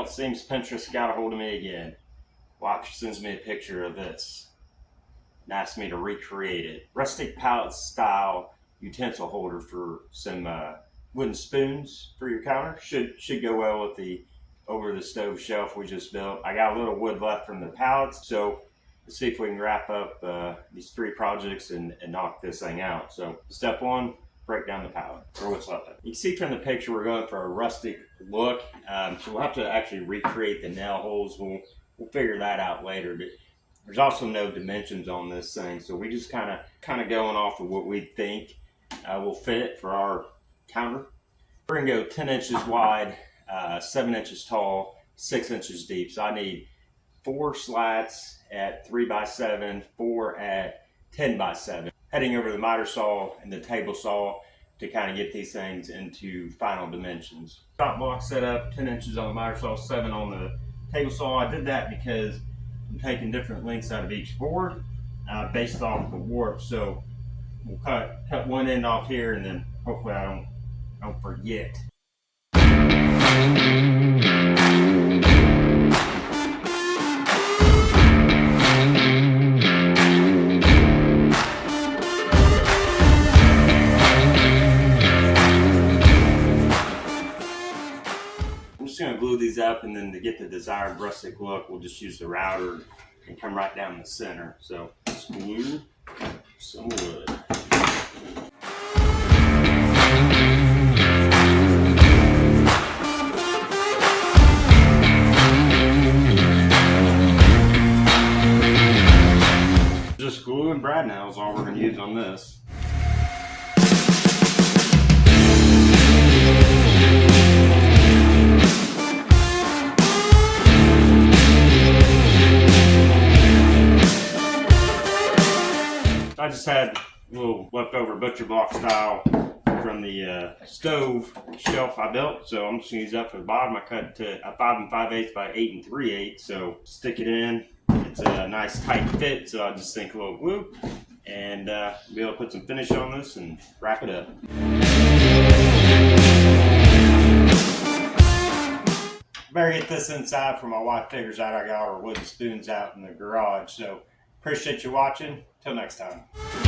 it seems Pinterest got a hold of me again. Wife sends me a picture of this and asks me to recreate it. Rustic pallet style utensil holder for some wooden spoons for your counter. Should go well with the over the stove shelf we just built. I got a little wood left from the pallets, so let's see if we can wrap up these 3 projects and knock this thing out. So step 1, break down the pallet, or what's left of it. You can see from the picture we're going for a rustic look, so we'll have to actually recreate the nail holes. We'll figure that out later, but there's also no dimensions on this thing, so we just kind of going off of what we think will fit for our counter. We're gonna go 10 inches wide, 7 inches tall, 6 inches deep. So I need 4 slats at 3x7, 4 at 10x7. Heading over to the miter saw and the table saw to kind of get these things into final dimensions. Top block set up, 10 inches on the miter saw, 7 on the table saw. I did that because I'm taking different lengths out of each board based off the warp. So we'll cut one end off here, and then hopefully I don't forget. I'm just going to glue these up, and then to get the desired rustic look, we'll just use the router and come right down the center. So let's glue some wood. Just glue and brad nails is all we're going to use on this. I just had a little leftover butcher block style from the stove shelf I built, so I'm just gonna use that for the bottom. I cut it to a 5 5/8 by 8 3/8, so stick it in. It's a nice tight fit, so I just think a little glue and be able to put some finish on this and wrap it up. Better get this inside before my wife figures out I got our wooden spoons out in the garage. So appreciate you watching. Till next time.